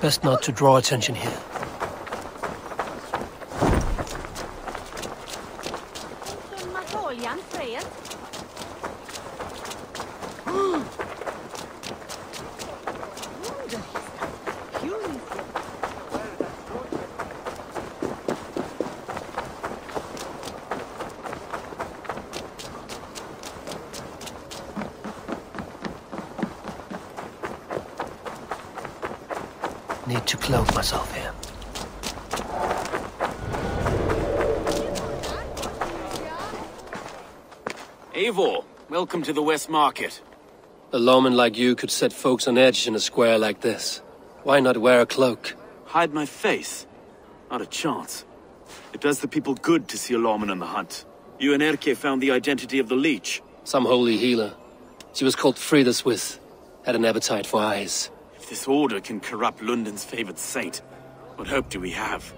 Best not to draw attention here. Need to cloak myself here. Eivor, welcome to the West Market. A lawman like you could set folks on edge in a square like this. Why not wear a cloak? Hide my face? Not a chance. It does the people good to see a lawman on the hunt. You and Erke found the identity of the leech. Some holy healer. She was called Frida Swith. Had an appetite for eyes. If this order can corrupt London's favored saint, what hope do we have?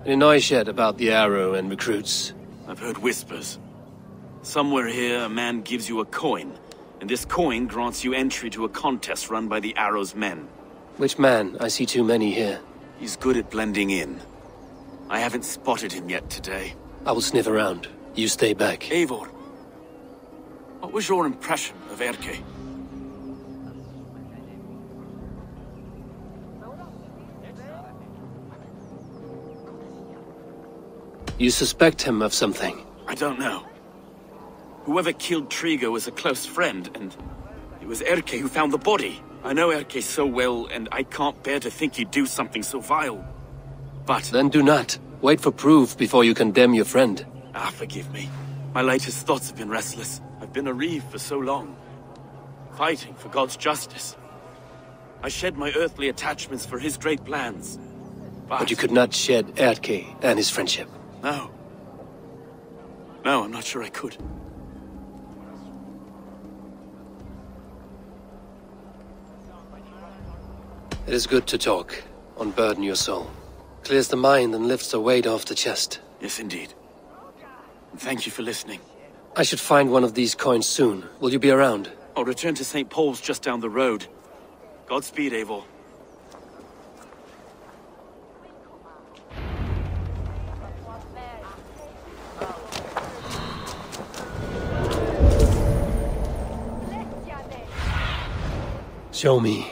Any noise yet about the arrow and recruits? I've heard whispers. Somewhere here, a man gives you a coin, and this coin grants you entry to a contest run by the Arrow's men. Which man? I see too many here. He's good at blending in. I haven't spotted him yet today. I will sniff around. You stay back. Eivor, what was your impression of Erke? You suspect him of something? I don't know. Whoever killed Trigo was a close friend, and it was Erke who found the body. I know Erke so well, and I can't bear to think he'd do something so vile. But... Then do not. Wait for proof before you condemn your friend. Forgive me. My latest thoughts have been restless. I've been a reeve for so long, fighting for God's justice. I shed my earthly attachments for his great plans. But you could not shed Erke and his friendship. No. No, I'm not sure I could. It is good to talk, unburden your soul. Clears the mind and lifts the weight off the chest. Yes, indeed. And thank you for listening. I should find one of these coins soon. Will you be around? I'll return to St. Paul's just down the road. Godspeed, Eivor. Show me.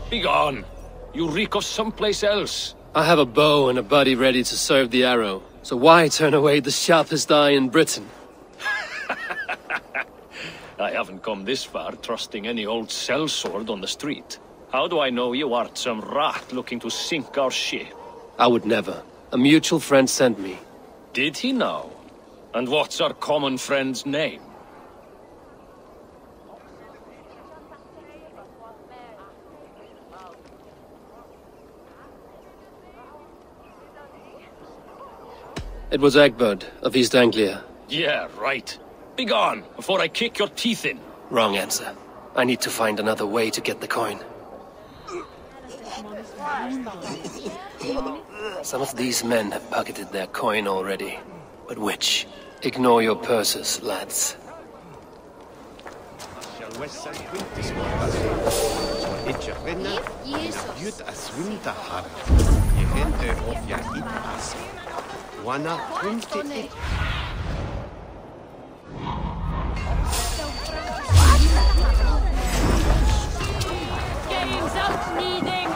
Begone! You reek of someplace else. I have a bow and a buddy ready to serve the arrow. So why turn away the sharpest eye in Britain? I haven't come this far trusting any old sellsword on the street. How do I know you art some rat looking to sink our ship? I would never. A mutual friend sent me. Did he now? And what's our common friend's name? It was Egbert of East Anglia. Yeah, right. Begone, before I kick your teeth in. Wrong answer. I need to find another way to get the coin. Some of these men have pocketed their coin already. But which? Ignore your purses, lads. Games up, needing.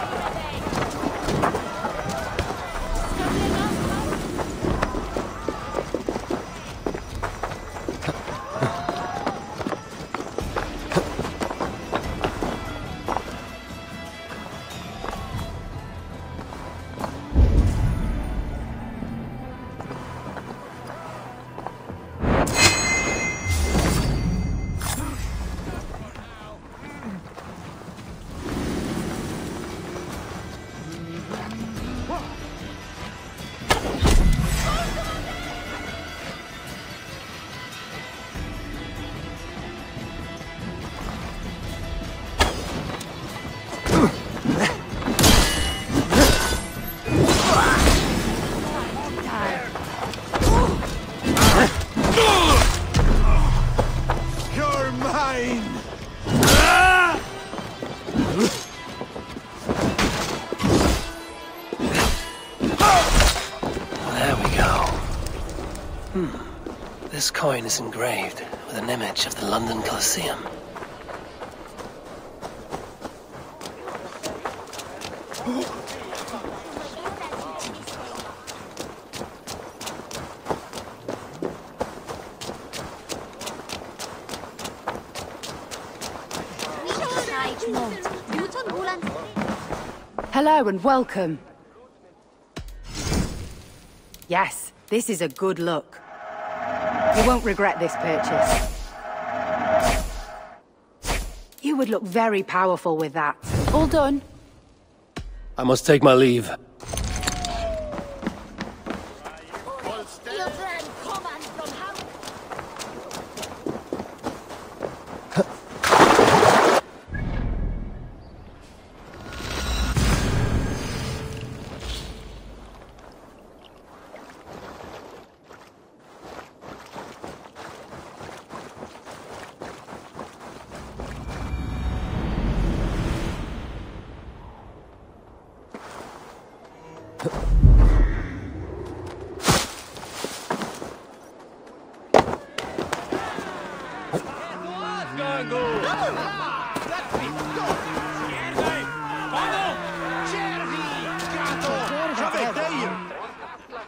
This coin is engraved with an image of the London Colosseum. Hello and welcome. Yes, this is a good look. You won't regret this purchase. You would look very powerful with that. All done. I must take my leave.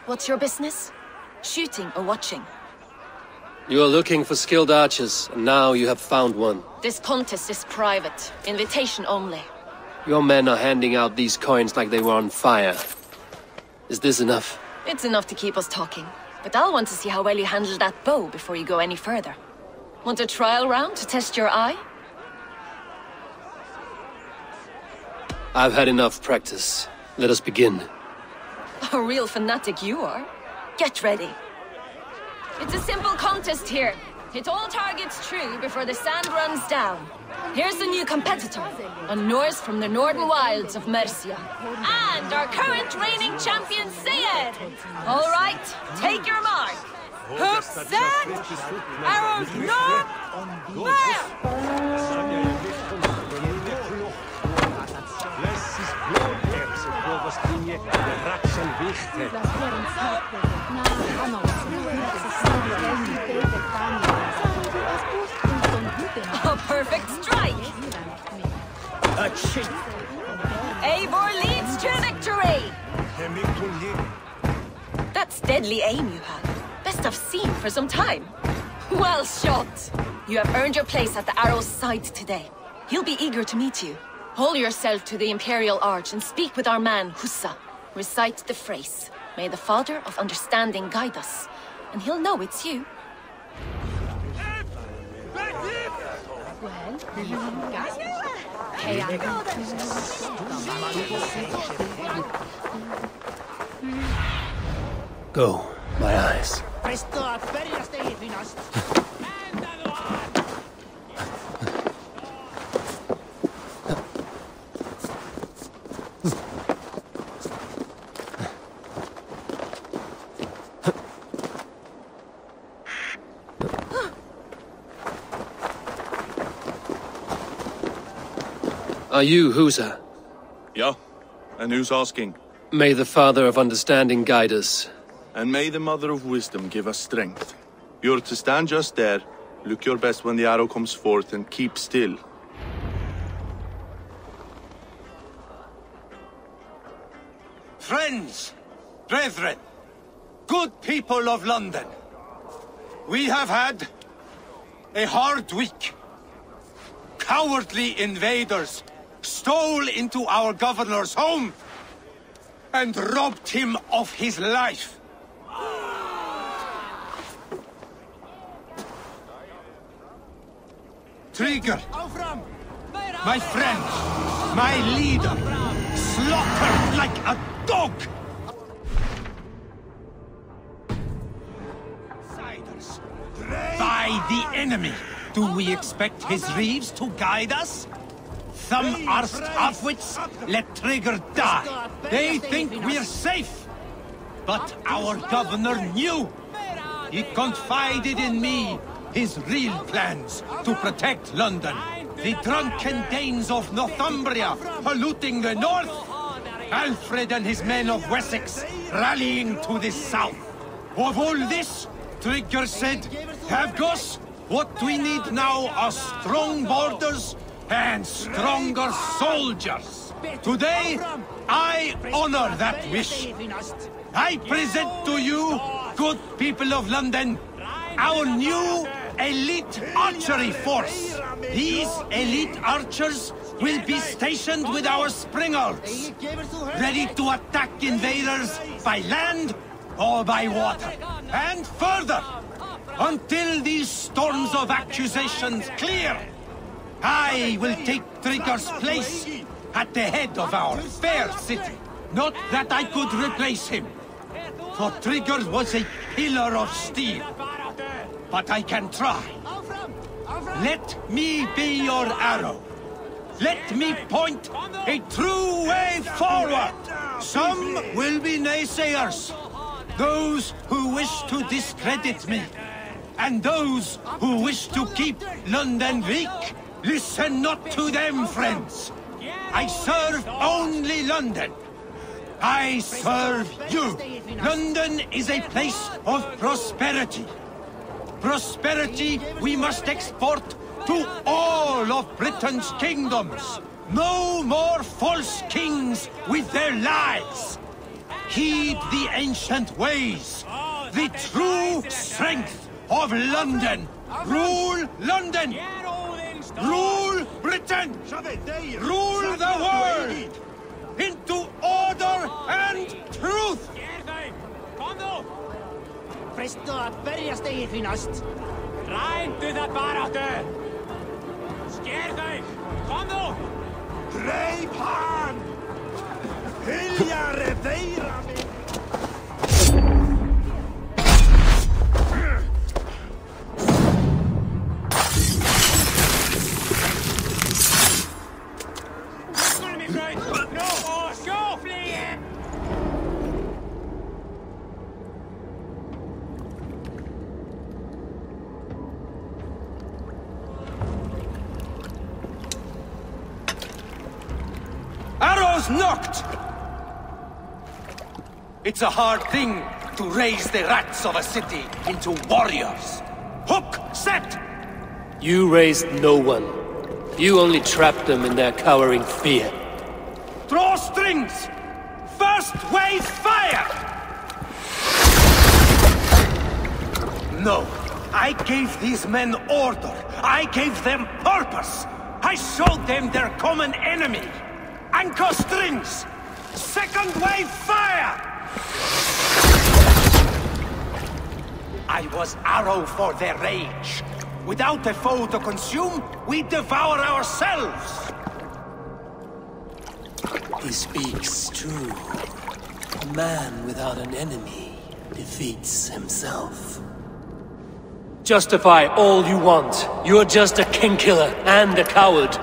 What's your business? Shooting or watching? You are looking for skilled archers, and now you have found one. This contest is private. Invitation only. Your men are handing out these coins like they were on fire. Is this enough? It's enough to keep us talking. But I'll want to see how well you handle that bow before you go any further. Want a trial round to test your eye? I've had enough practice. Let us begin. A real fanatic you are. Get ready. It's a simple contest here. Hit all targets true before the sand runs down. Here's the new competitor, a Norse from the northern wilds of Mercia. And our current reigning champion, Sayed! All right, take your mark. Hooks set! Arrows knocked! Fire! A perfect strike! A chief! Eivor leads to victory! That's deadly aim you have. Best I've seen for some time. Well shot! You have earned your place at the Arrow's side today. He'll be eager to meet you. Hold yourself to the Imperial Arch and speak with our man, Hussa. Recite the phrase. May the Father of Understanding guide us. And he'll know it's you. Go, my eyes. Are you Husa? Yeah, and who's asking? May the Father of Understanding guide us. And may the Mother of Wisdom give us strength. You're to stand just there, look your best when the arrow comes forth, and keep still. Friends, brethren, good people of London, we have had a hard week. Cowardly invaders stole into our governor's home and robbed him of his life. Trigger, my friend, my leader, slaughtered like a dog! By the enemy! Do we expect his reeves to guide us? Some arsed halfwits let Trigger die. They think we're safe. But our governor knew. He confided in me his real plans to protect London. The drunken Danes of Northumbria polluting the north. Alfred and his men of Wessex rallying to the south. Of all this, Trigger said, Havgos, what we need now are strong borders and stronger soldiers. Today, I honor that wish. I present to you, good people of London, our new elite archery force. These elite archers will be stationed with our springers, ready to attack invaders by land or by water. And further, until these storms of accusations clear, I will take Trigger's place at the head of our fair city. Not that I could replace him, for Trigger was a pillar of steel. But I can try. Let me be your arrow. Let me point a true way forward. Some will be naysayers, those who wish to discredit me, and those who wish to keep London weak. Listen not to them, friends. I serve only London. I serve you. London is a place of prosperity. Prosperity we must export to all of Britain's kingdoms. No more false kings with their lies. Heed the ancient ways. The true strength of London. Rule London. Rule Britain. Rule the world. Into order and truth. Presto að berjast eigið því næst. Rændu það baráttu! Sker þau! Kom nú! Greip hann! Hyljari þeirra mig! Skurðu mig braut! Nú! Sjóflýi! Arrows knocked! It's a hard thing to raise the rats of a city into warriors. Hook set! You raised no one. You only trapped them in their cowering fear. Draw strings! First wave fire! No, I gave these men order. I gave them purpose. I showed them their common enemy. Anchor strings! Second wave fire! I was arrow for their rage. Without a foe to consume, we devour ourselves! He speaks true. A man without an enemy defeats himself. Justify all you want. You're just a king-killer and a coward.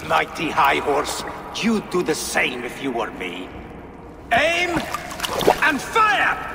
Mighty High Horse, you'd do the same if you were me. Aim and fire!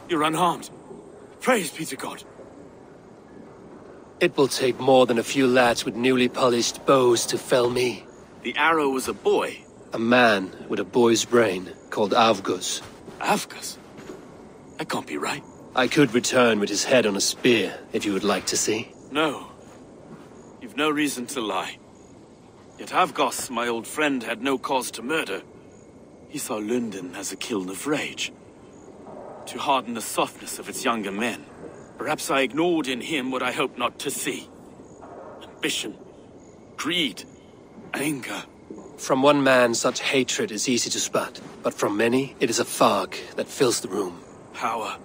You're unharmed. Praise be to God. It will take more than a few lads with newly polished bows to fell me. The arrow was a boy. A man with a boy's brain, called Avgus. Avgus? That can't be right. I could return with his head on a spear, if you would like to see. No. You've no reason to lie. Yet Avgus, my old friend, had no cause to murder. He saw London as a kiln of rage. to harden the softness of its younger men. Perhaps I ignored in him what I hoped not to see. Ambition, greed, anger. From one man, such hatred is easy to spot, but from many, it is a fog that fills the room. Power.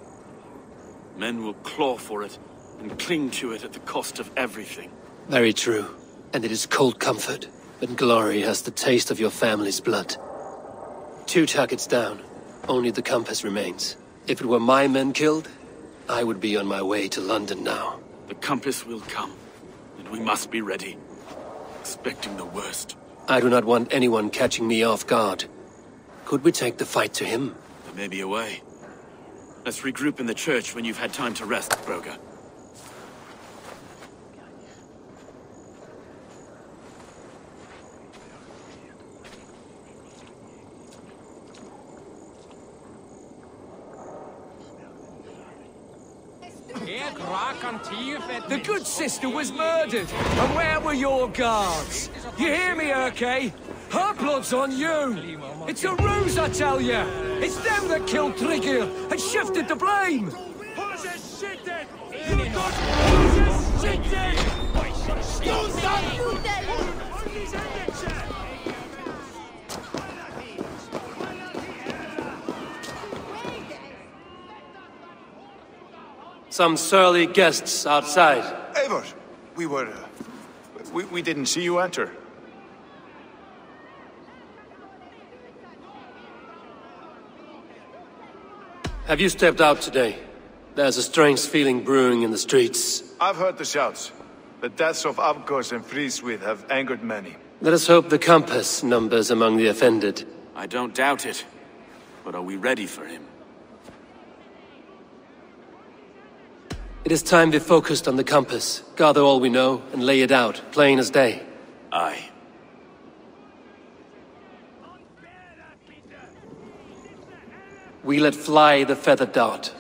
Men will claw for it and cling to it at the cost of everything. Very true. And it is cold comfort, when glory has the taste of your family's blood. 2 targets down. Only the compass remains. If it were my men killed, I would be on my way to London now. The compass will come, and we must be ready. Expecting the worst. I do not want anyone catching me off guard. Could we take the fight to him? There may be a way. Let's regroup in the church when you've had time to rest, Broga. The good sister was murdered, and where were your guards? You hear me, Erke? Her blood's on you! It's a ruse, I tell you! It's them that killed Tryggr and shifted the blame! Some surly guests outside. Eivor, we didn't see you enter. Have you stepped out today? There's a strange feeling brewing in the streets. I've heard the shouts. The deaths of Avgos and Friswith have angered many. Let us hope the compass numbers among the offended. I don't doubt it. But are we ready for him? It is time we focused on the compass, gather all we know, and lay it out, plain as day. Aye. We let fly the feathered dart,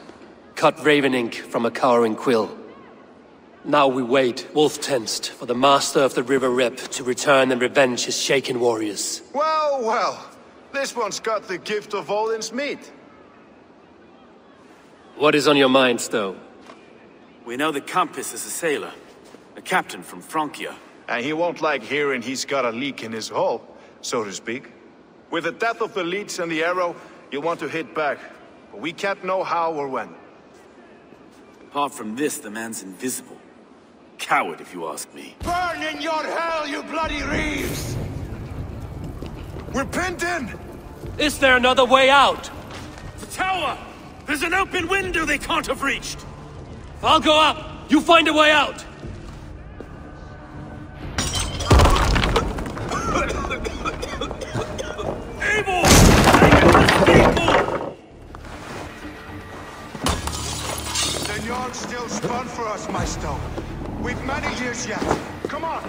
cut raven ink from a cowering quill. Now we wait, wolf-tensed, for the master of the River Rep to return and revenge his shaken warriors. Well, well, this one's got the gift of Odin's meat. What is on your minds, though? We know the compass is a sailor, a captain from Francia. And he won't like hearing he's got a leak in his hull, so to speak. With the death of the leech and the arrow, you want to hit back, but we can't know how or when. Apart from this, the man's invisible. Coward, if you ask me. Burn in your hell, you bloody reeves! We're pinned in! Is there another way out? The tower! There's an open window they can't have reached! I'll go up! You find a way out! Eivor! The yard's still spun for us, my stone. We've many years yet. Come on!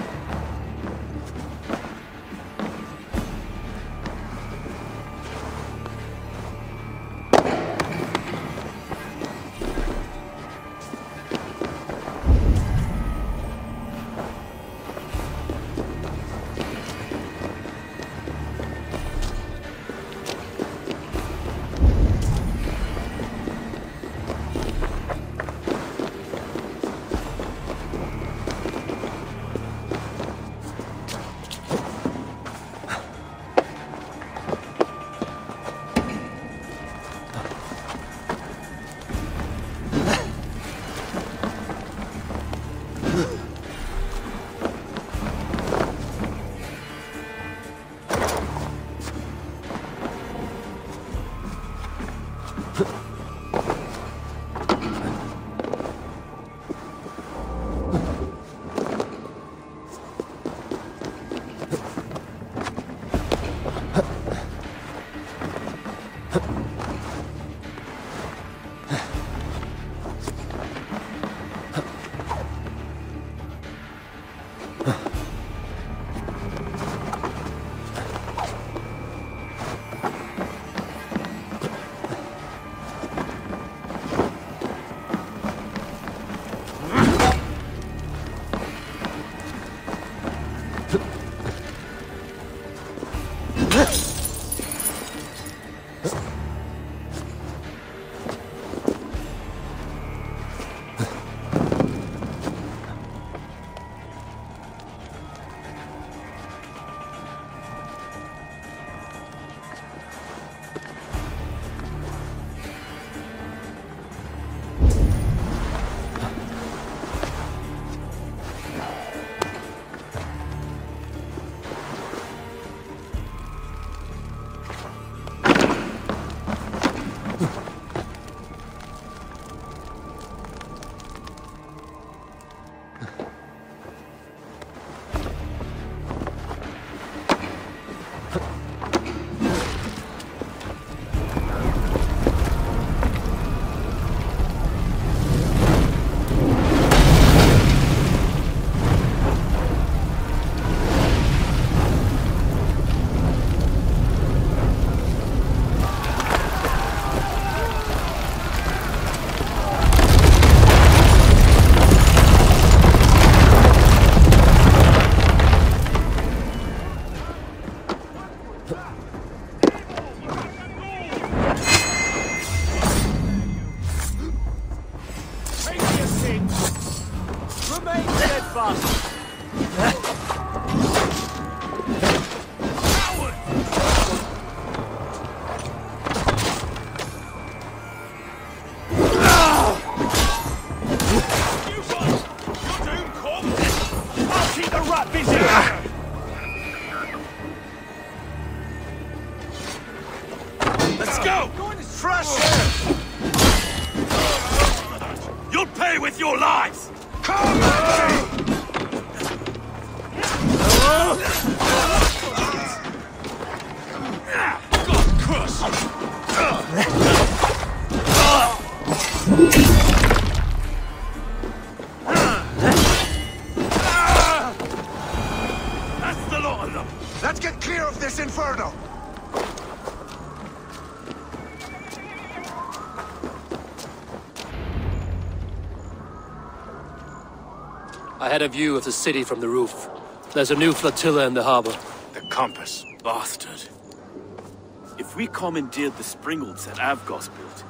fresh air! You'll pay with your lives! Come at me! God curse! That's the lot of them! Let's get clear of this inferno! I had a view of the city from the roof. There's a new flotilla in the harbor. The compass. Bastard. If we commandeered the springalds that Avgos built,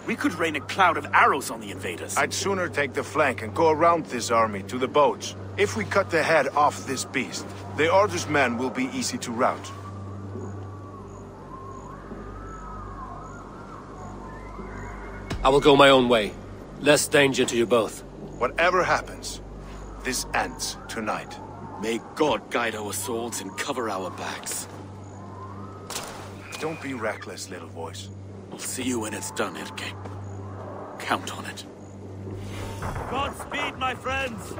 we could rain a cloud of arrows on the invaders. I'd sooner take the flank and go around this army to the boats. If we cut the head off this beast, the Order's men will be easy to rout. I will go my own way. Less danger to you both. Whatever happens, this ends tonight. May God guide our swords and cover our backs. Don't be reckless, little voice. I'll see you when it's done, Erke. Count on it. Godspeed, my friends!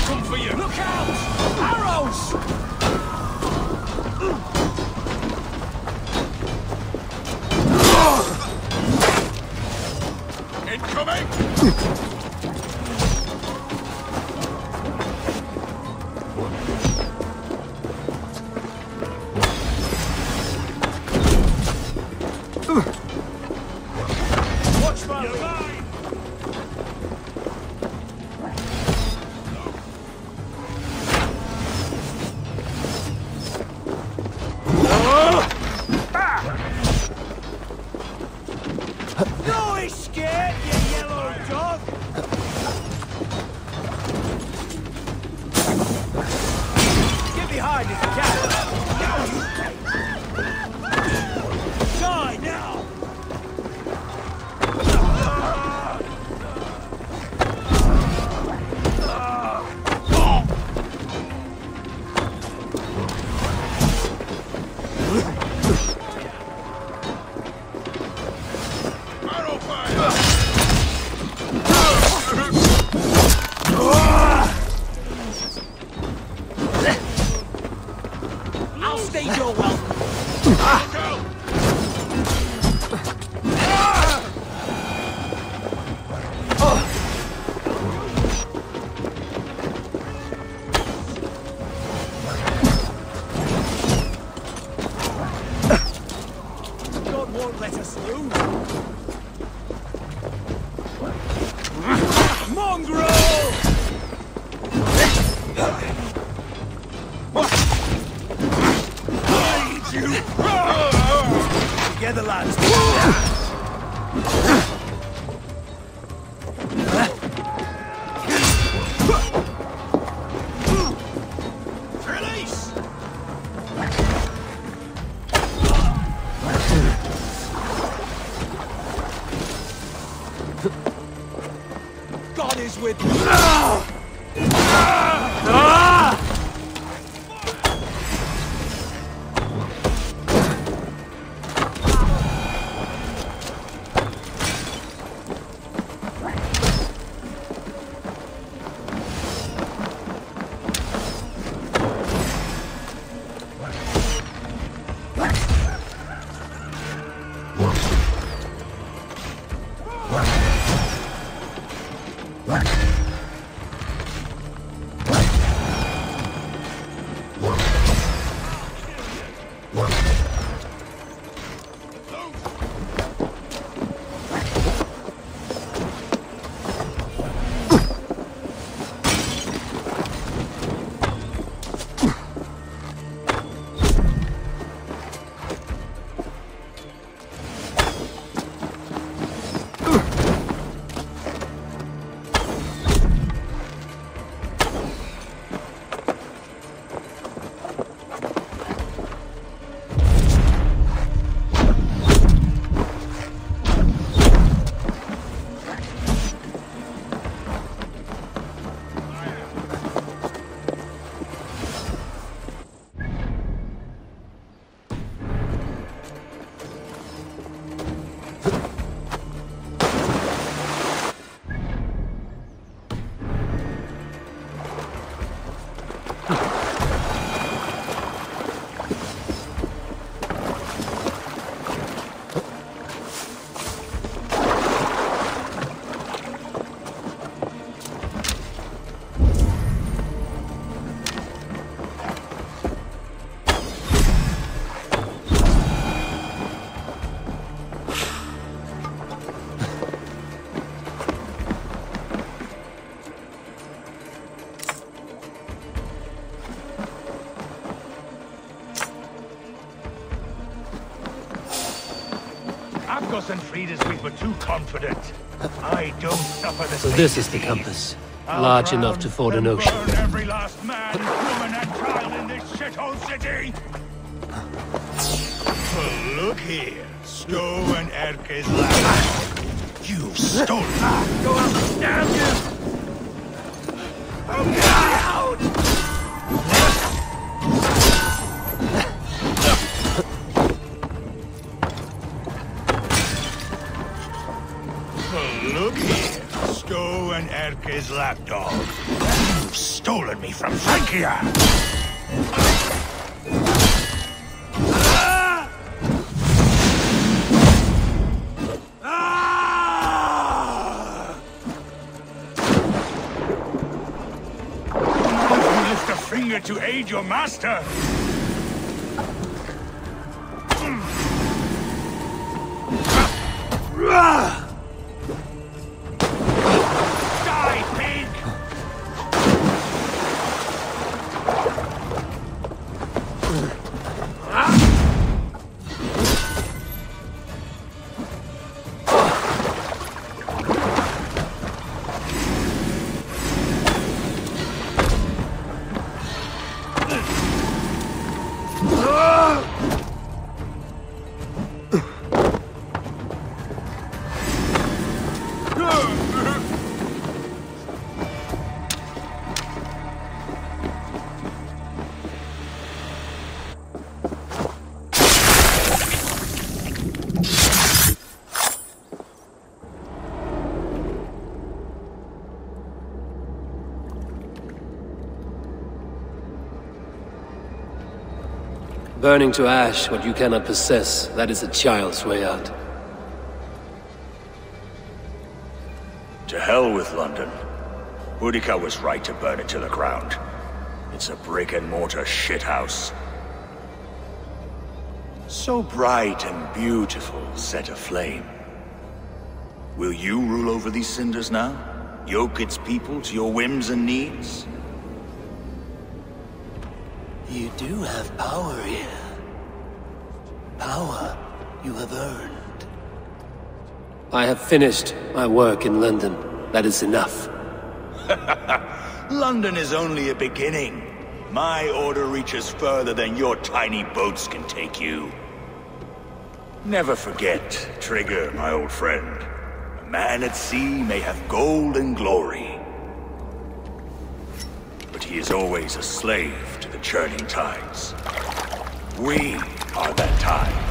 Come for you! Look out! Arrows! Incoming! Watch my No escape, you yellow dog! Get behind if you can! Die now! I'll stage your welcome! God won't let us lose! Mongrel! Together, lads! Release! God is with me! Abgos and Frida's we were too confident. I don't suffer the So same this is the disease. compass. I'll Large drown enough to ford an and ocean. burn every last man, woman, and child in this shithole city! Look here. Stow and Erke's land. You've stolen. Go out and stab you! Look here, Stow and Erke's lapdog. You've stolen me from Frankia! Lift a finger to aid your master! Die, pig! Burning to ash what you cannot possess, that is a child's way out. To hell with London. Boudica was right to burn it to the ground. It's a brick-and-mortar shithouse. So bright and beautiful, set aflame. Will you rule over these cinders now? Yoke its people to your whims and needs? You do have power here. Power you have earned. I have finished my work in London. That is enough. London is only a beginning. My order reaches further than your tiny boats can take you. Never forget, Trigger, my old friend. A man at sea may have gold and glory, but he is always a slave to the churning tides. We are that tide.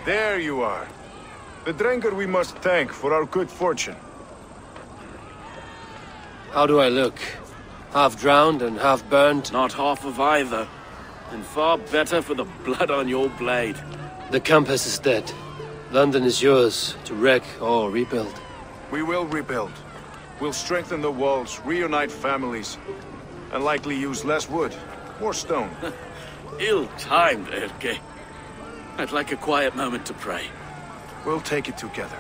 There you are. The drinker we must thank for our good fortune. How do I look? Half drowned and half burned? Not half of either. And far better for the blood on your blade. The compass is dead. London is yours, to wreck or rebuild. We will rebuild. We'll strengthen the walls, reunite families, and likely use less wood, more stone. Ill-timed, Erke. I'd like a quiet moment to pray. We'll take it together.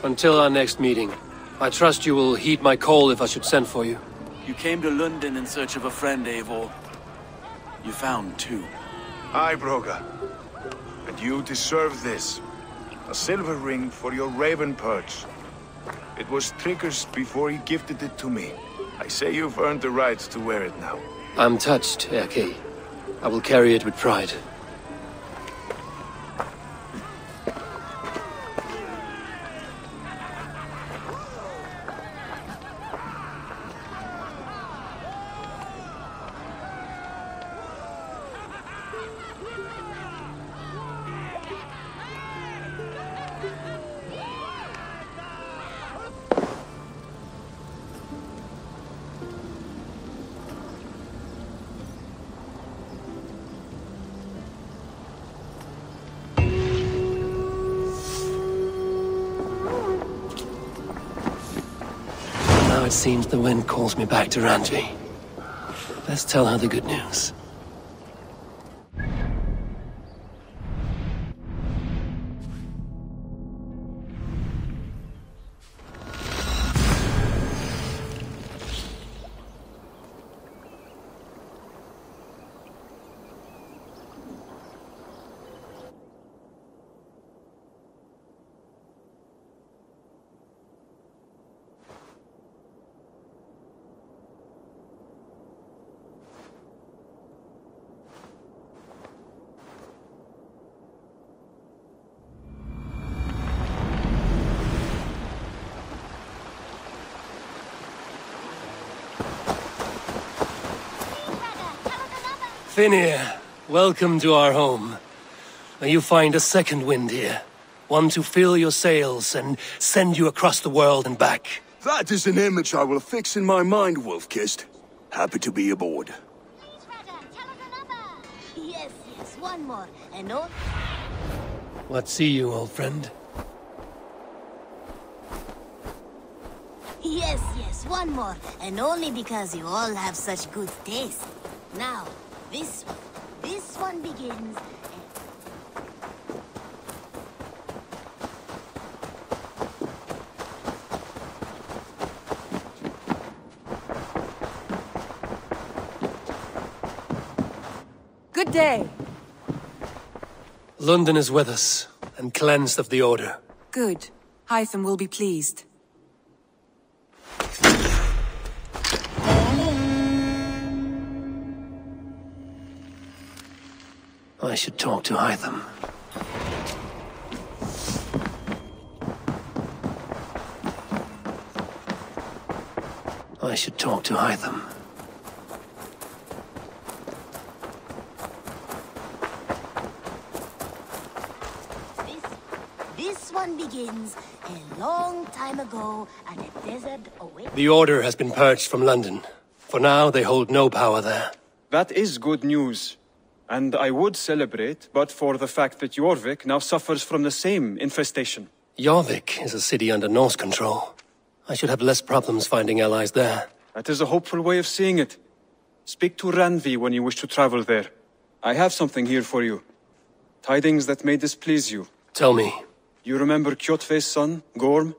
Until our next meeting, I trust you will heed my call if I should send for you. You came to London in search of a friend, Eivor. You found two. Aye, Broga. And you deserve this. A silver ring for your raven perch. It was Trigger's before he gifted it to me. I say you've earned the right to wear it now. I'm touched, Erke. I will carry it with pride. It seems the wind calls me back to Randvi. Let's tell her the good news. Finir, welcome to our home. May you find a second wind here. One to fill your sails and send you across the world and back. That is an image I will fix in my mind, Wolfkist. Happy to be aboard. Yes, one more. And no... What see you, old friend? Yes, one more. And only because you all have such good taste. Now, this one begins... Good day. London is with us, and cleansed of the Order. Good. Hytham will be pleased. I should talk to Hytham. I should talk to Hytham. This one begins a long time ago at a desert away. The Order has been purged from London. For now, they hold no power there. That is good news. And I would celebrate, but for the fact that Jorvik now suffers from the same infestation. Jorvik is a city under Norse control. I should have less problems finding allies there. That is a hopeful way of seeing it. Speak to Randvi when you wish to travel there. I have something here for you. Tidings that may displease you. Tell me. You remember Kjotve's son, Gorm?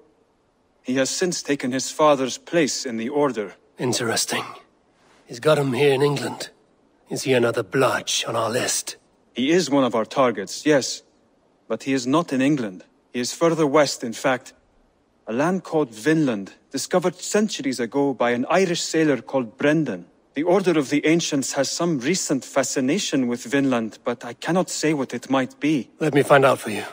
He has since taken his father's place in the Order. Interesting. He's got him here in England. Is he another blotch on our list? He is one of our targets, yes. But he is not in England. He is further west, in fact. A land called Vinland, discovered centuries ago by an Irish sailor called Brendan. The Order of the Ancients has some recent fascination with Vinland, but I cannot say what it might be. Let me find out for you,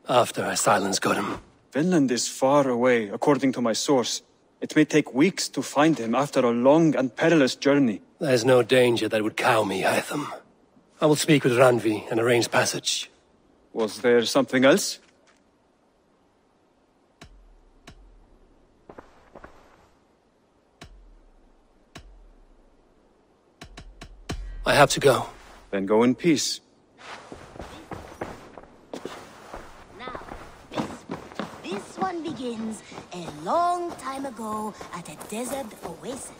after I silence Godham. Vinland is far away, according to my source. It may take weeks to find him after a long and perilous journey. There's no danger that would cow me, Hytham. I will speak with Randvi and arrange passage. Was there something else? I have to go. Then go in peace. Now, this one begins a long time ago at a desert oasis.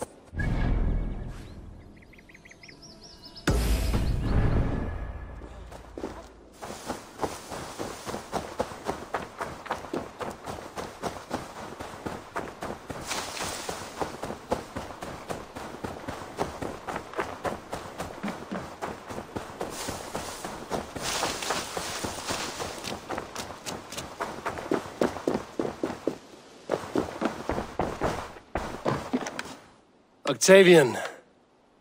Octavian,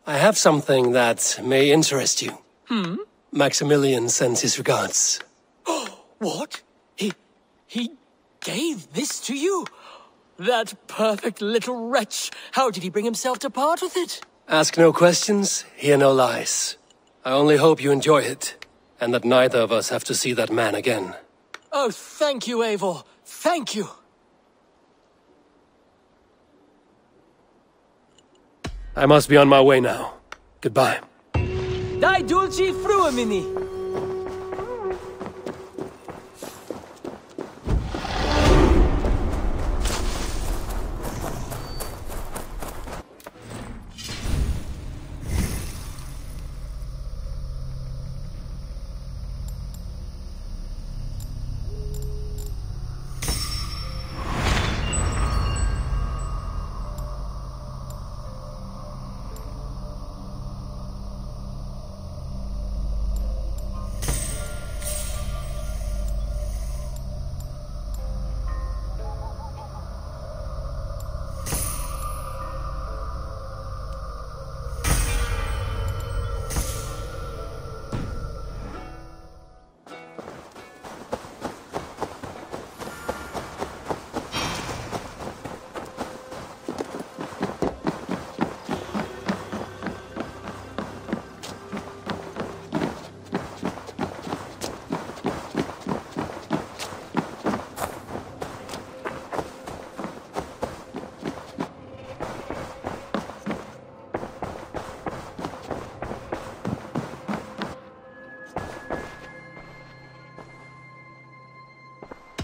I have something that may interest you. Hmm? Maximilian sends his regards. What? He gave this to you? That perfect little wretch. How did he bring himself to part with it? Ask no questions, hear no lies. I only hope you enjoy it, and that neither of us have to see that man again. Oh, thank you, Eivor. Thank you. I must be on my way now. Goodbye. Dai dulci fruamini.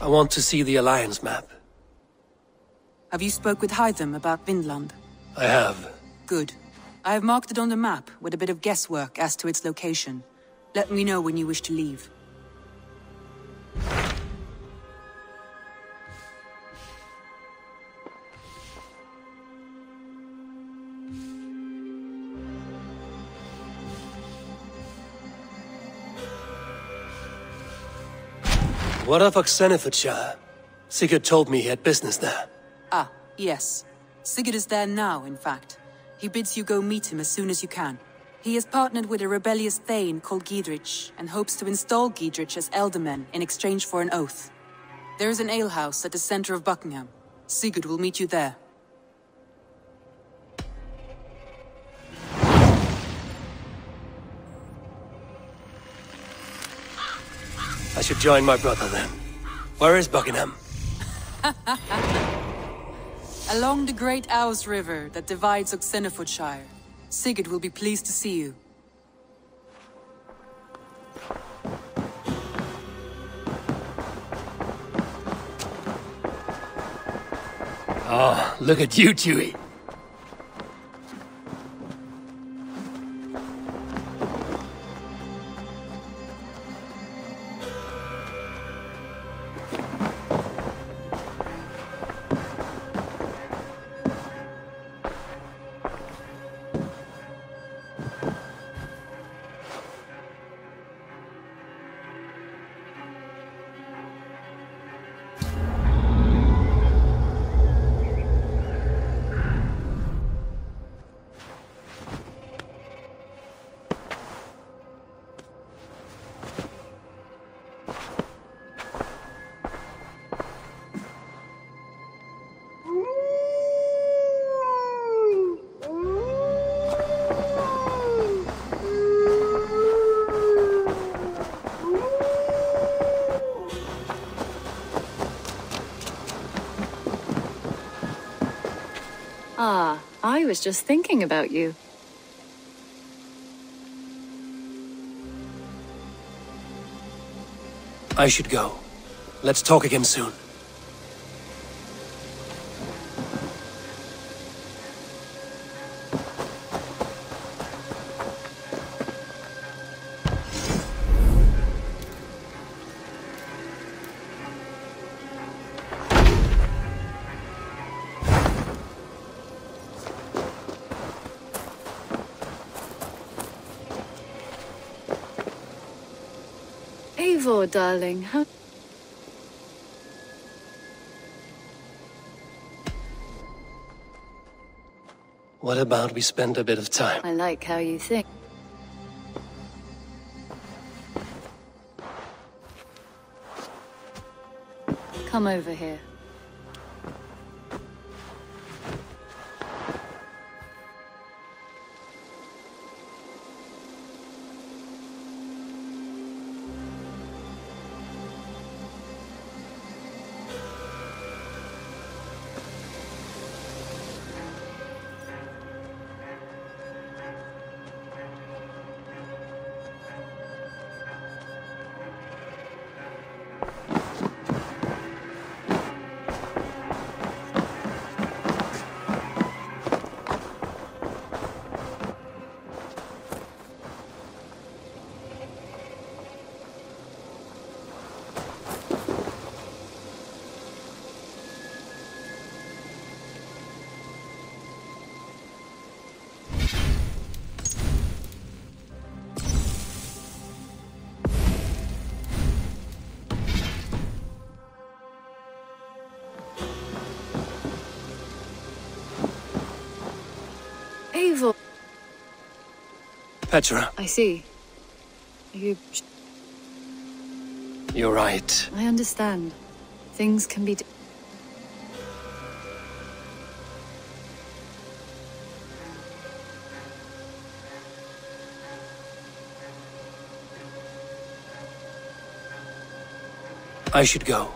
I want to see the Alliance map. Have you spoke with Hytham about Vinland? I have. Good. I have marked it on the map, with a bit of guesswork as to its location. Let me know when you wish to leave. What of Oxenfordshire? Sigurd told me he had business there. Ah, yes. Sigurd is there now, in fact. He bids you go meet him as soon as you can. He has partnered with a rebellious Thane called Giedrich, and hopes to install Giedrich as Elderman in exchange for an oath. There is an alehouse at the center of Buckingham. Sigurd will meet you there. I should join my brother then. Where is Buckingham? Along the great Ouse River that divides Oxenfordshire. Sigurd will be pleased to see you. Oh, look at you, Chewie. Ah, I was just thinking about you. I should go. Let's talk again soon. Eivor, darling, how... What about we spend a bit of time? I like how you think. Come over here. Eivor. Petra. I see. You're right. I understand. Things can be... I should go.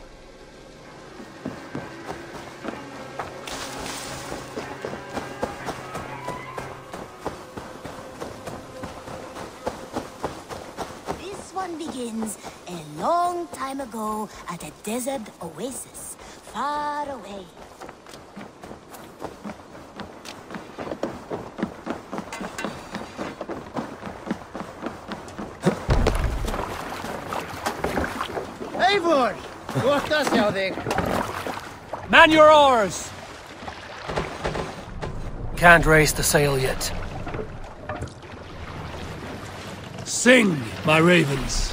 Begins a long time ago at a desert oasis, far away. Eivor! What does you think? Man your oars! Can't raise the sail yet. Sing, my ravens.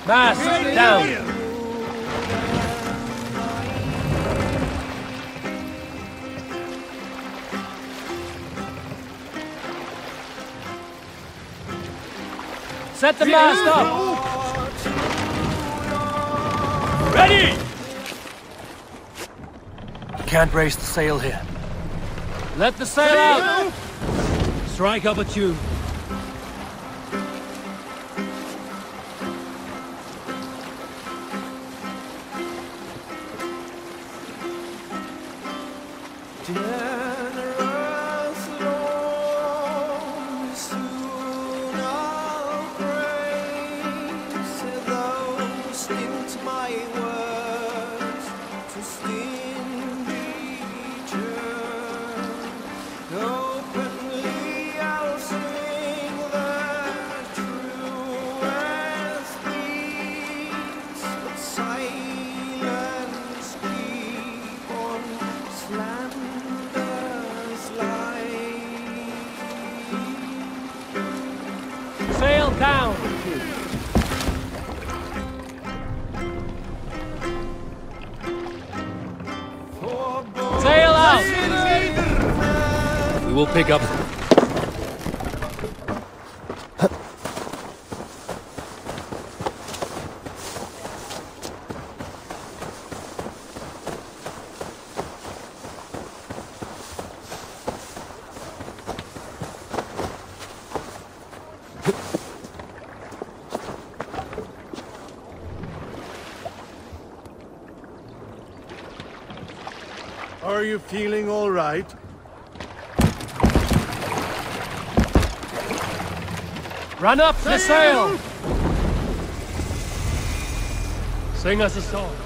Mass down! Set the mast up! Ready! Can't raise the sail here. Let the sail out! Strike up a tune. Sail down! will pick up... Are you feeling all right? Run up the sail! Sing us a song.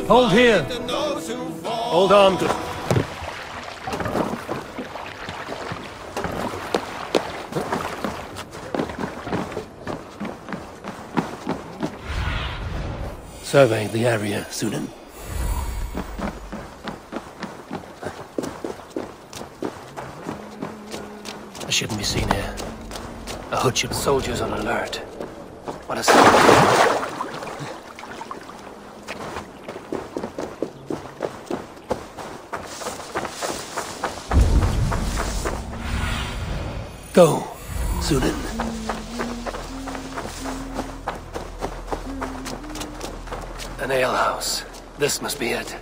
Hold here! Hold on to... Survey the area, Sunan. I shouldn't be seen here. A hutch of soldiers on alert. What a sight. Go, Sunan. An alehouse. This must be it.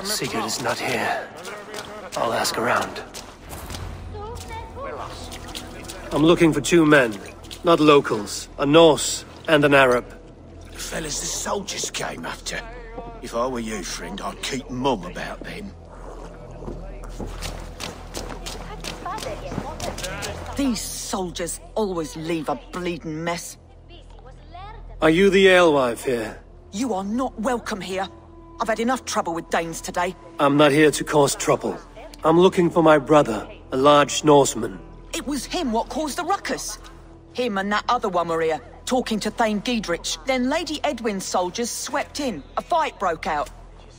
Sigurd is not here. I'll ask around. I'm looking for two men, not locals. A Norse and an Arab. The fellas the soldiers came after. If I were you, friend, I'd keep mum about them. These soldiers always leave a bleeding mess. Are you the alewife here? You are not welcome here. I've had enough trouble with Danes today. I'm not here to cause trouble. I'm looking for my brother, a large Norseman. It was him what caused the ruckus. Him and that other one were here, talking to Thane Giedrich. Then Lady Edwin's soldiers swept in. A fight broke out.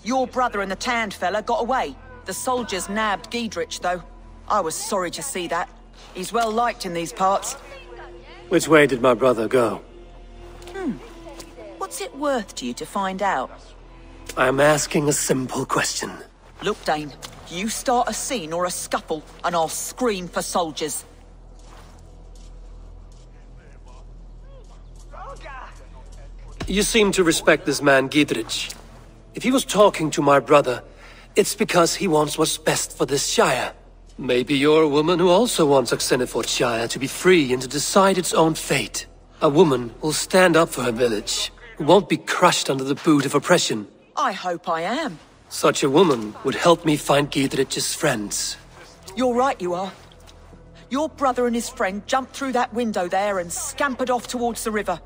Your brother and the tanned fella got away. The soldiers nabbed Giedrich, though. I was sorry to see that. He's well liked in these parts. Which way did my brother go? What's it worth to you to find out? I'm asking a simple question. Look, Dane, you start a scene or a scuffle, and I'll scream for soldiers. You seem to respect this man, Giedrich. If he was talking to my brother, it's because he wants what's best for this Shire. Maybe you're a woman who also wants Oxenford Shire to be free and to decide its own fate. A woman who'll stand up for her village, who won't be crushed under the boot of oppression. I hope I am. Such a woman would help me find Giedrich's friends. You're right, you are. Your brother and his friend jumped through that window there and scampered off towards the river.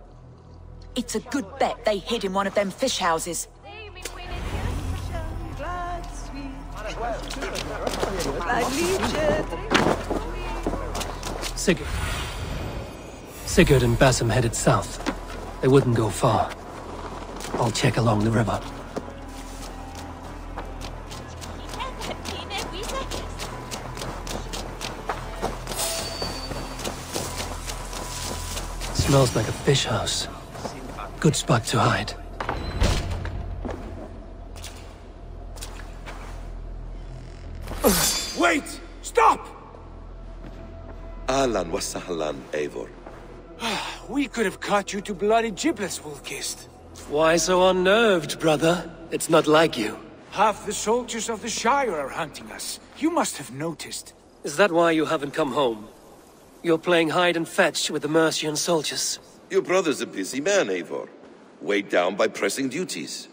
It's a good bet they hid in one of them fish houses. Sigurd and Basim headed south. They wouldn't go far. I'll check along the river. Smells like a fish house. Good spot to hide. Wait! Stop! Ahlan wa sahlan, Eivor. We could have cut you to bloody giblets, Wolf-Kissed. Why so unnerved, brother? It's not like you. Half the soldiers of the Shire are hunting us. You must have noticed. Is that why you haven't come home? You're playing hide and fetch with the Mercian soldiers. Your brother's a busy man, Eivor. Weighed down by pressing duties.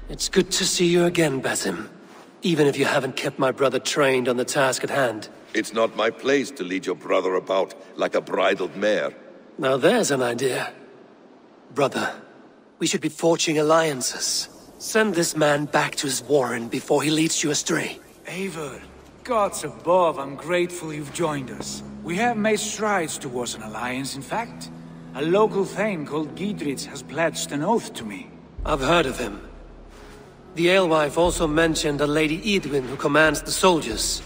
It's good to see you again, Basim. Even if you haven't kept my brother trained on the task at hand. It's not my place to lead your brother about like a bridled mare. Now there's an idea. Brother, we should be forging alliances. Send this man back to his warren before he leads you astray. Eivor, gods above, I'm grateful you've joined us. We have made strides towards an alliance, in fact. A local thane called Giedrich has pledged an oath to me. I've heard of him. The alewife also mentioned a Lady Eidwin who commands the soldiers.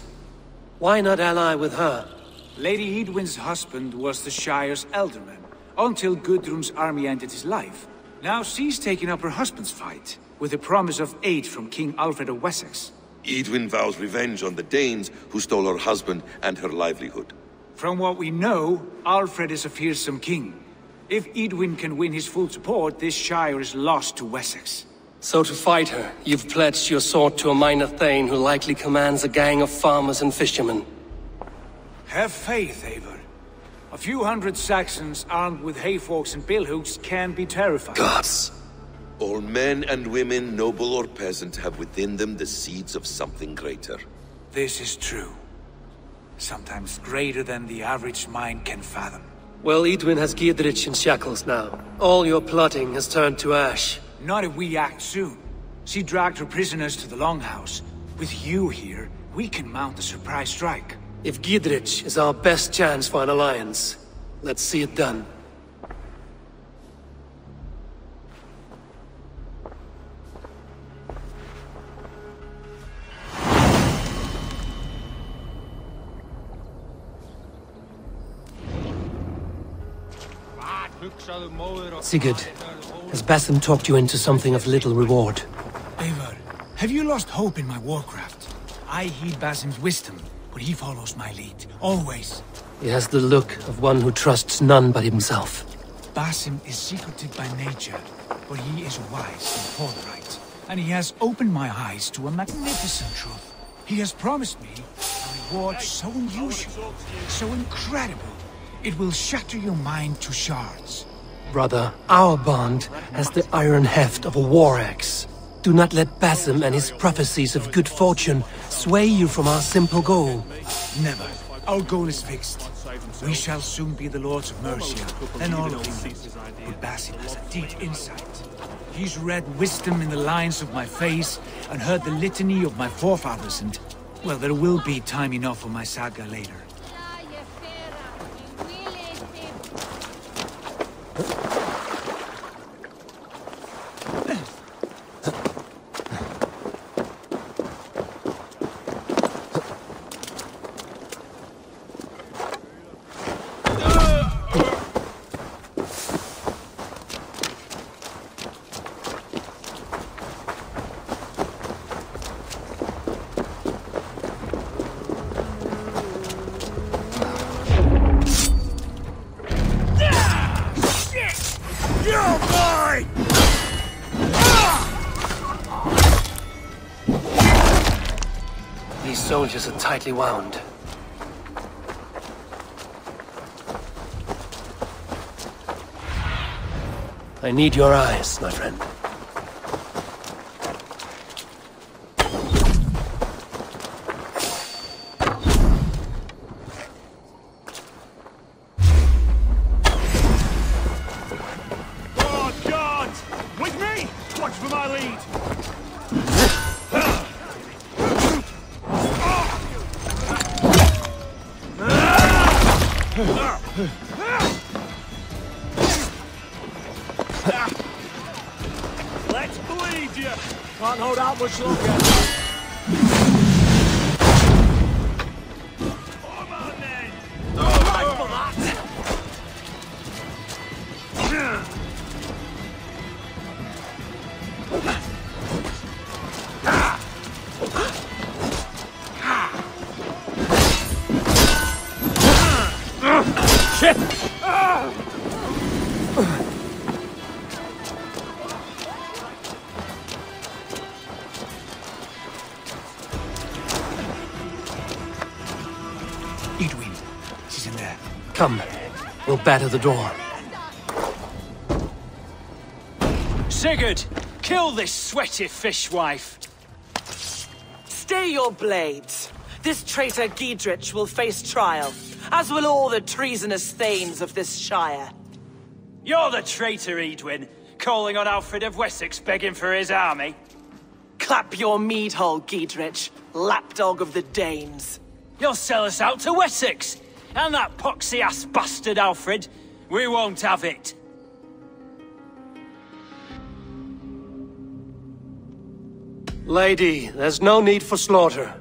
Why not ally with her? Lady Eidwin's husband was the Shire's elderman, until Gudrun's army ended his life. Now she's taken up her husband's fight, with the promise of aid from King Alfred of Wessex. Eidwin vows revenge on the Danes who stole her husband and her livelihood. From what we know, Alfred is a fearsome king. If Eidwin can win his full support, this Shire is lost to Wessex. So to fight her, you've pledged your sword to a minor thane who likely commands a gang of farmers and fishermen. Have faith, Eivor. A few hundred Saxons armed with hayforks and billhooks can be terrifying. Gods! All men and women, noble or peasant, have within them the seeds of something greater. This is true. Sometimes greater than the average mind can fathom. Well, Eidwin has Giedrich in shackles now. All your plotting has turned to ash. Not if we act soon. She dragged her prisoners to the Longhouse. With you here, we can mount a surprise strike. If Giedrich is our best chance for an alliance, let's see it done. Sigurd, has Basim talked you into something of little reward? Eivor, have you lost hope in my warcraft? I heed Basim's wisdom, but he follows my lead, always. He has the look of one who trusts none but himself. Basim is secretive by nature, but he is wise and forthright, and he has opened my eyes to a magnificent truth. He has promised me a reward so unusual, so incredible, it will shatter your mind to shards. Brother, our bond has the iron heft of a war axe. Do not let Basim and his prophecies of good fortune sway you from our simple goal. Never. Our goal is fixed. We shall soon be the Lords of Mercia, and all of you. But Basim has a deep insight. He's read wisdom in the lines of my face, and heard the litany of my forefathers, and... well, there will be time enough for my saga later. These soldiers are tightly wound. I need your eyes, my friend. Oh, God! With me! Watch for my lead! Let's bleed you! Can't hold out much longer. Come on, then! Right for that! Shit! Edwin, she's in there. Come, we'll batter the door. Sigurd, kill this sweaty fishwife. Stay your blades. This traitor Giedrich will face trial, as will all the treasonous thanes of this shire. You're the traitor, Edwin, calling on Alfred of Wessex begging for his army. Clap your mead hole, Giedrich, lapdog of the Danes. You'll sell us out to Wessex, and that poxy-ass bastard Alfred. We won't have it. Lady, there's no need for slaughter.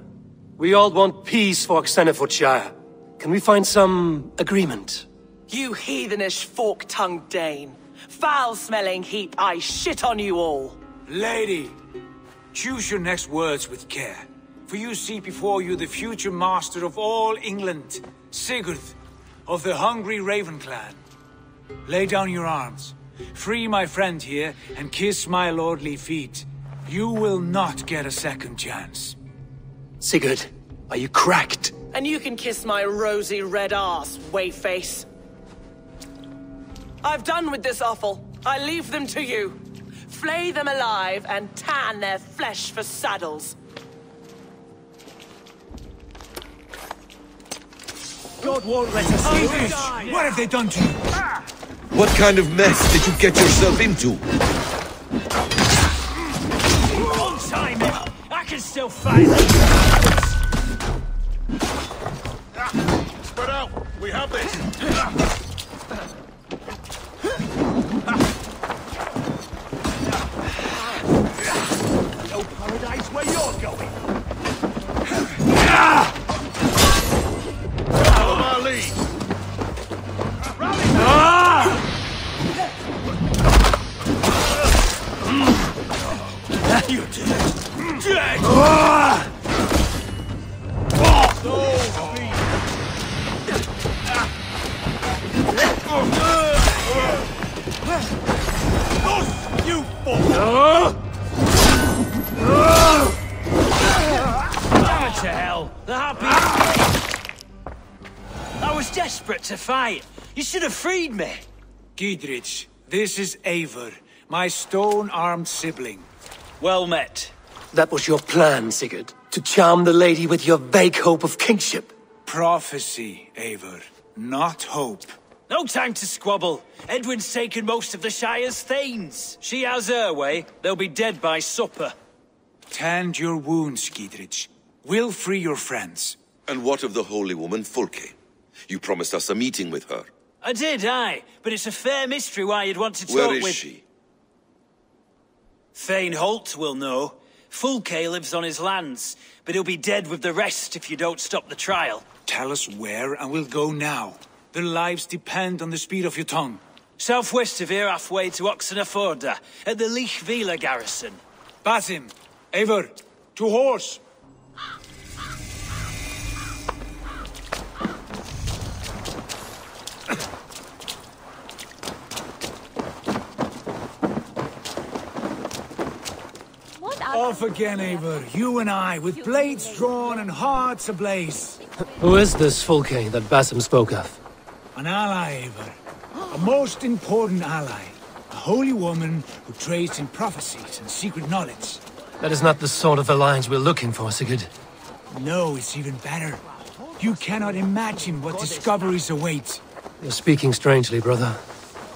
We all want peace for Xenofordshire. Can we find some agreement? You heathenish fork-tongued Dane. Foul-smelling heap, I shit on you all. Lady, choose your next words with care. For you see before you the future master of all England, Sigurd, of the hungry Raven clan. Lay down your arms. Free my friend here, and kiss my lordly feet. You will not get a second chance. Sigurd, are you cracked? And you can kiss my rosy red arse, wayface. I've done with this offal. I leave them to you. Flay them alive and tan their flesh for saddles. God won't let us Edwin, what have they done to you? What kind of mess did you get yourself into? One time, I can still fight. Spread out! We have this! No paradise where you're going! Follow my lead! You're dead! Dead! You fool! Damn it to hell! The happy. I was desperate to fight. You should have freed me. Giedrich, this is Eivor, my stone-armed sibling. Well met. That was your plan, Sigurd. To charm the lady with your vague hope of kingship. Prophecy, Eivor, not hope. No time to squabble. Edwin's taken most of the Shire's thanes. She has her way. They'll be dead by supper. Tend your wounds, Giedrich. We'll free your friends. And what of the holy woman Fulke? You promised us a meeting with her. I did, aye. But it's a fair mystery why you'd want to talk Where is with... she? Thane Holt will know. Fulke lives on his lands, but he'll be dead with the rest if you don't stop the trial. Tell us where, and we'll go now. Their lives depend on the speed of your tongue. Southwest of here, halfway to Oxenafordra, at the Lichvila garrison. Basim, Eivor, to horse! What Off again, Eivor. You and I, with blades drawn and hearts ablaze. Who is this Fulke that Basim spoke of? An ally, Eivor. A most important ally. A holy woman who trades in prophecies and secret knowledge. That is not the sort of alliance we're looking for, Sigurd. No, it's even better. You cannot imagine what discoveries await. You're speaking strangely, brother.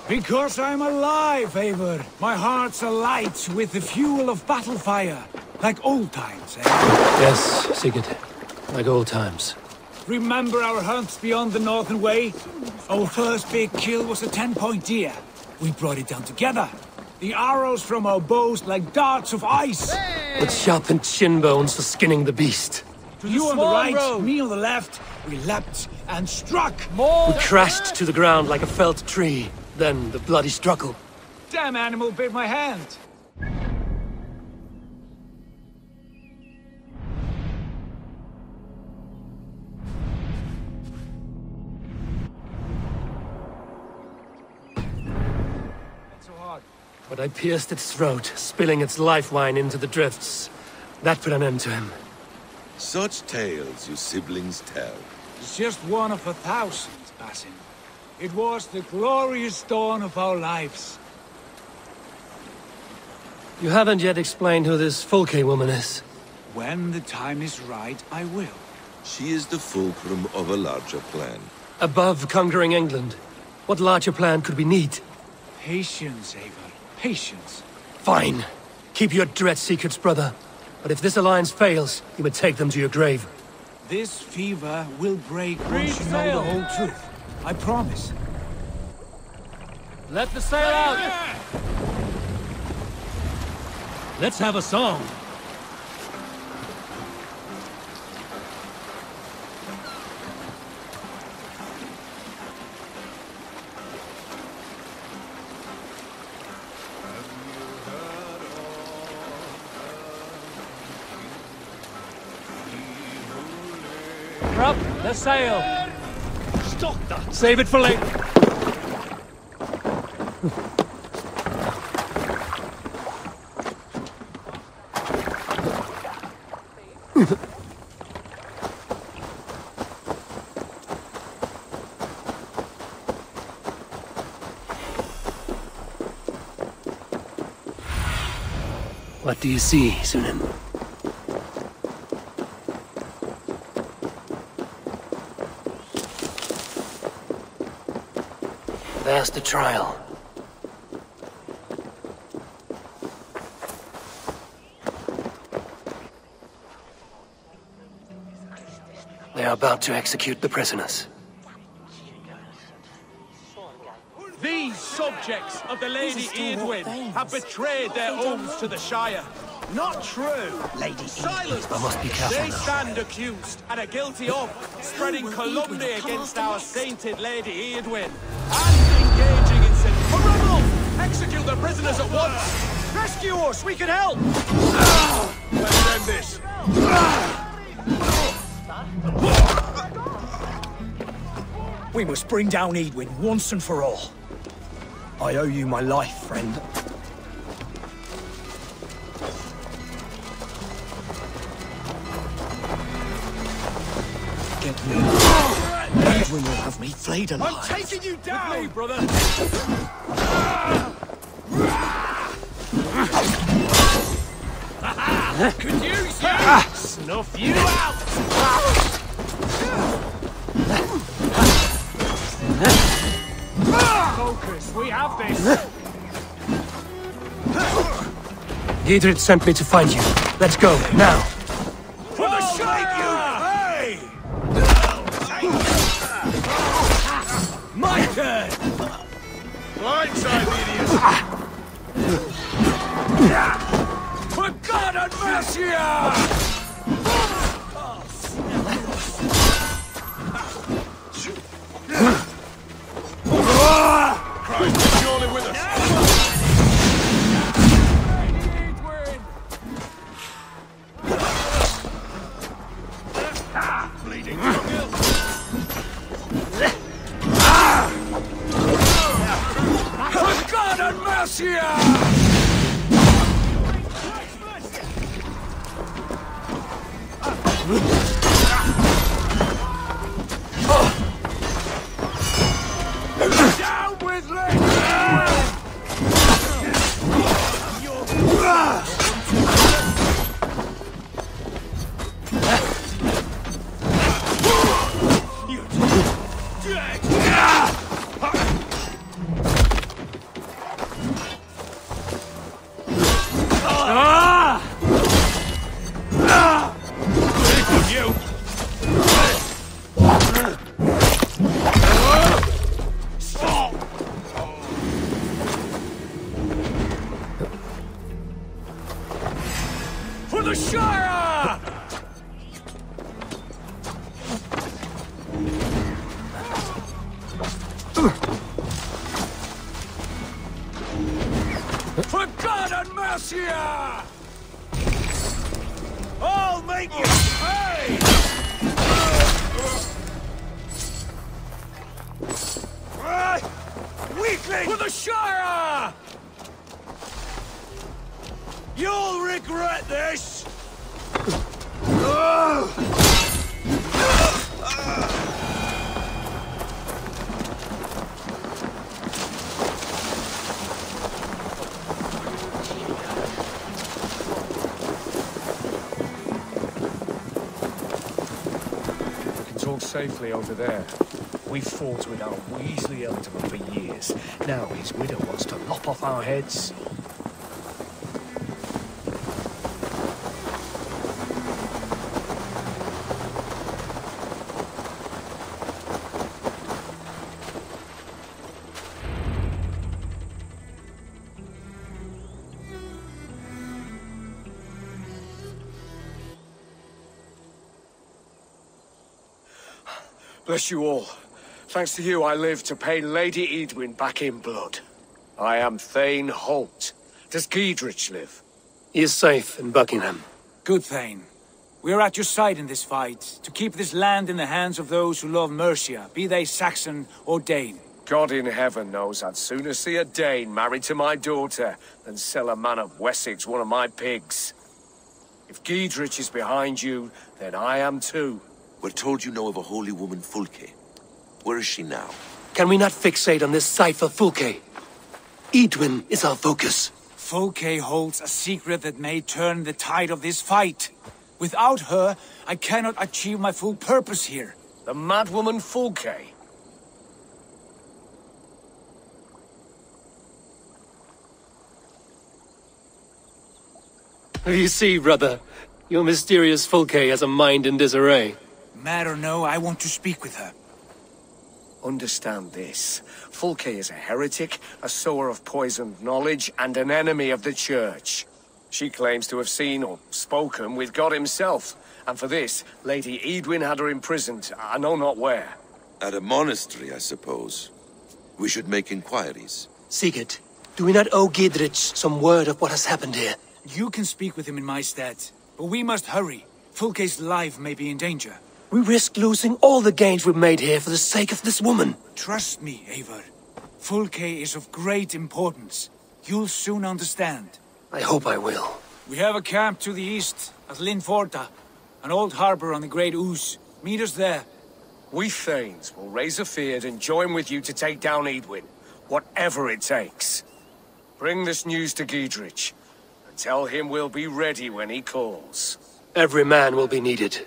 Because I'm alive, Eivor. My heart's alight with the fuel of battle fire. Like old times, eh? Yes, Sigurd. Like old times. Remember our hunts beyond the Northern Way? Our first big kill was a 10-point deer. We brought it down together. The arrows from our bows like darts of ice. With sharpened shin bones for skinning the beast. You on the right, me on the left. We leapt and struck. We crashed to the ground like a felled tree. Then the bloody struggle. Damn animal bit my hand. But I pierced its throat, spilling its life wine into the drifts. That put an end to him. Such tales you siblings tell. It's just one of 1,000, Basim. It was the glorious dawn of our lives. You haven't yet explained who this Fulke woman is. When the time is right, I will. She is the fulcrum of a larger plan. Above conquering England, what larger plan could we need? Patience, Eivor. Patience. Fine. Keep your dread secrets, brother. But if this alliance fails, you may take them to your grave. This fever will break once you know the whole truth. I promise. Let the sail out! Let's have a song. Up the sail. Stop that! Save it for later. What do you see, Sunim? There's the trial. They are about to execute the prisoners. These subjects of the Lady Eadwyn have betrayed their oaths to the Shire. Not true. Lady Silence! I must be careful They now. stand accused and are guilty of spreading calumny against our sainted Lady Eadwyn and engaging in sin. For rebels! Execute the prisoners at once! Rescue us! We can help! Let's end this. We must bring down Eadwyn once and for all. I owe you my life, friend. Get me. Eadwyn will have me flayed alive. I'm taking you down! With me, brother! Could use you! Snuff you out! Focus, we have this! Giedrid sent me to find you. Let's go, now! For the shite, you! Hey! My turn! Blindside the For God and mercy! Christ is surely with us! Bleeding jungle! For God and mercy! the Shire! For God and mercy! I'll make you pay! Weakling! For the Shire! You'll regret this! Talk safely over there. We fought with our Weasley Ealdorman for years. Now his widow wants to lop off our heads. Bless you all. Thanks to you, I live to pay Lady Edwin back in blood. I am Thane Holt. Does Giedrich live? He is safe in Buckingham. Good, Thane. We are at your side in this fight, to keep this land in the hands of those who love Mercia, be they Saxon or Dane. God in heaven knows I'd sooner see a Dane married to my daughter than sell a man of Wessex one of my pigs. If Giedrich is behind you, then I am too. We're told you know of a holy woman, Fulke. Where is she now? Can we not fixate on this cipher, Fulke? Edwin is our focus. Fulke holds a secret that may turn the tide of this fight. Without her, I cannot achieve my full purpose here. The madwoman Fulke? You see, brother, your mysterious Fulke has a mind in disarray. Mad or no, I want to speak with her. Understand this. Fulke is a heretic, a sower of poisoned knowledge, and an enemy of the Church. She claims to have seen or spoken with God himself, and for this, Lady Edwin had her imprisoned, I know not where. At a monastery, I suppose. We should make inquiries. Sigurd, do we not owe Giedrich some word of what has happened here? You can speak with him in my stead, but we must hurry. Fulke's life may be in danger. We risk losing all the gains we've made here for the sake of this woman. Trust me, Eivor. Fulke is of great importance. You'll soon understand. I hope I will. We have a camp to the east, at Linforta, an old harbor on the Great Ouse. Meet us there. We Thanes will raise a feard and join with you to take down Edwin, whatever it takes. Bring this news to Giedrich, and tell him we'll be ready when he calls. Every man will be needed.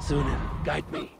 Sunan, guide me.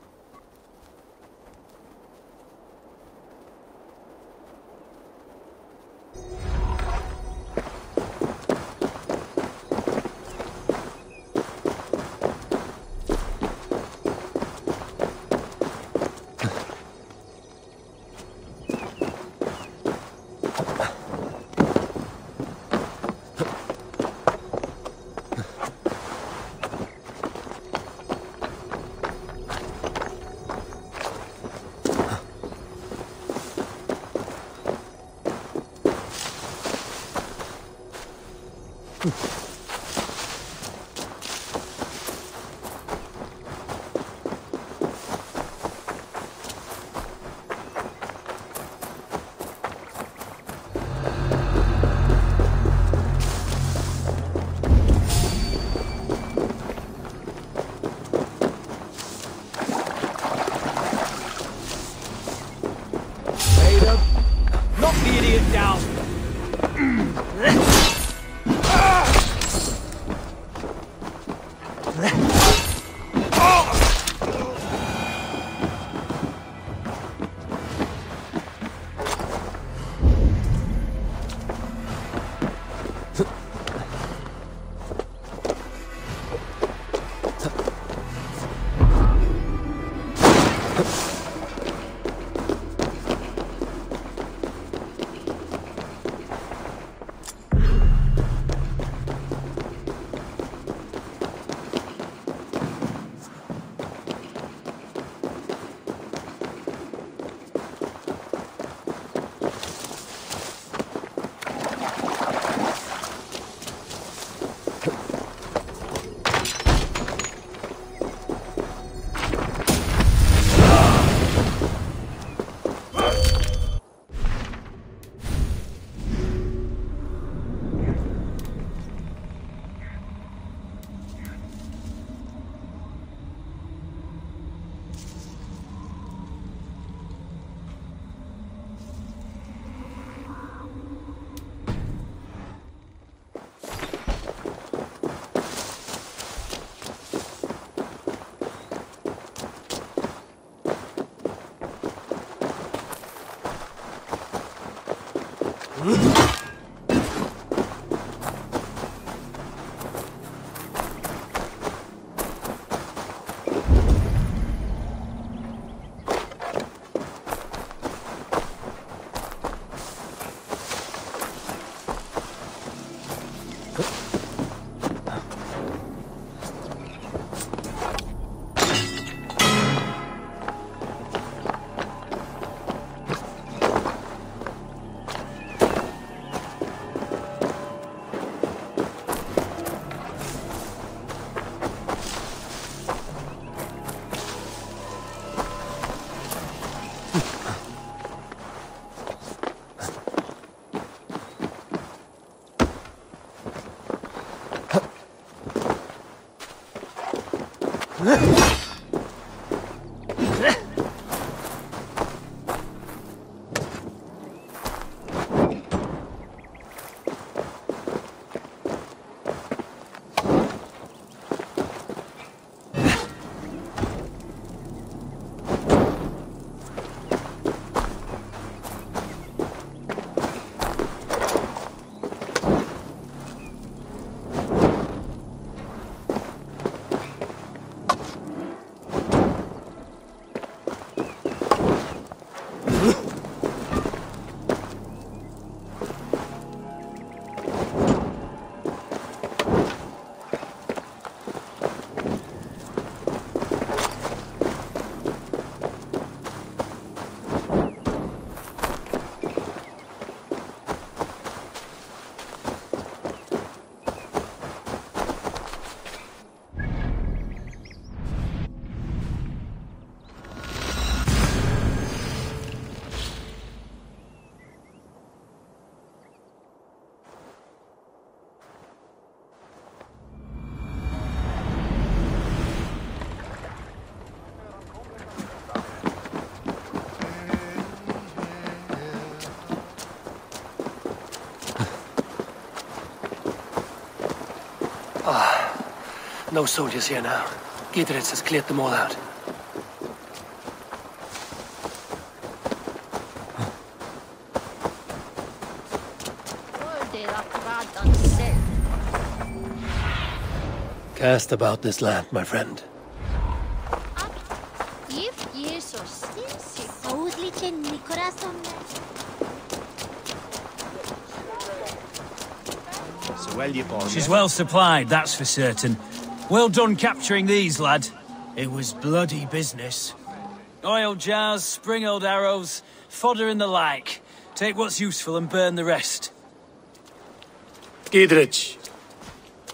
No soldiers here now. Gidritz has cleared them all out. Cast about this land, my friend. She's well supplied, that's for certain. Well done capturing these, lad. It was bloody business. Oil jars, spring-old arrows, fodder and the like. Take what's useful and burn the rest. Gidritz.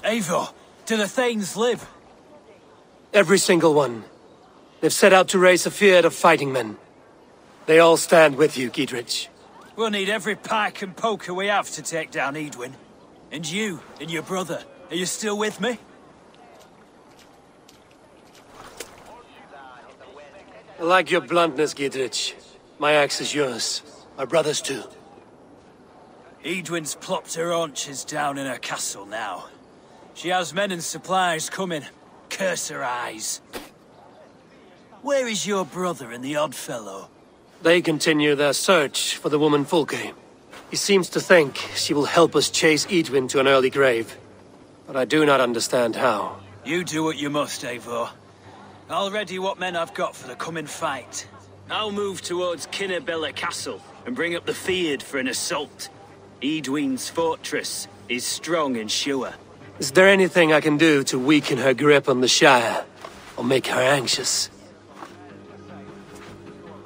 Eivor, do the Thanes live? Every single one. They've set out to raise a fear of fighting men. They all stand with you, Gidritz. We'll need every pike and poker we have to take down Eadwyn. And you, and your brother, are you still with me? I like your bluntness, Gidritz. My axe is yours. My brother's too. Eadwyn's plopped her haunches down in her castle now. She has men and supplies coming. Curse her eyes. Where is your brother and the odd fellow? They continue their search for the woman Fulke. He seems to think she will help us chase Eadwyn to an early grave. But I do not understand how. You do what you must, Eivor. I'll ready what men I've got for the coming fight. I'll move towards Kinnabella Castle and bring up the Fyrd for an assault. Eadwin's fortress is strong and sure. Is there anything I can do to weaken her grip on the Shire? Or make her anxious?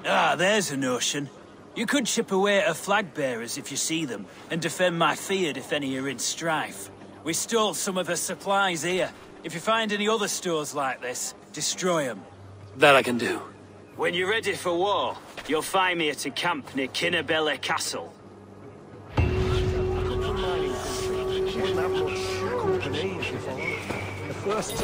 Ah, there's a notion. You could chip away at her flag bearers if you see them, and defend my Fyrd if any are in strife. We stole some of her supplies here. If you find any other stores like this, destroy them. That I can do. When you're ready for war, you'll find me at a camp near Kinnabella Castle. The first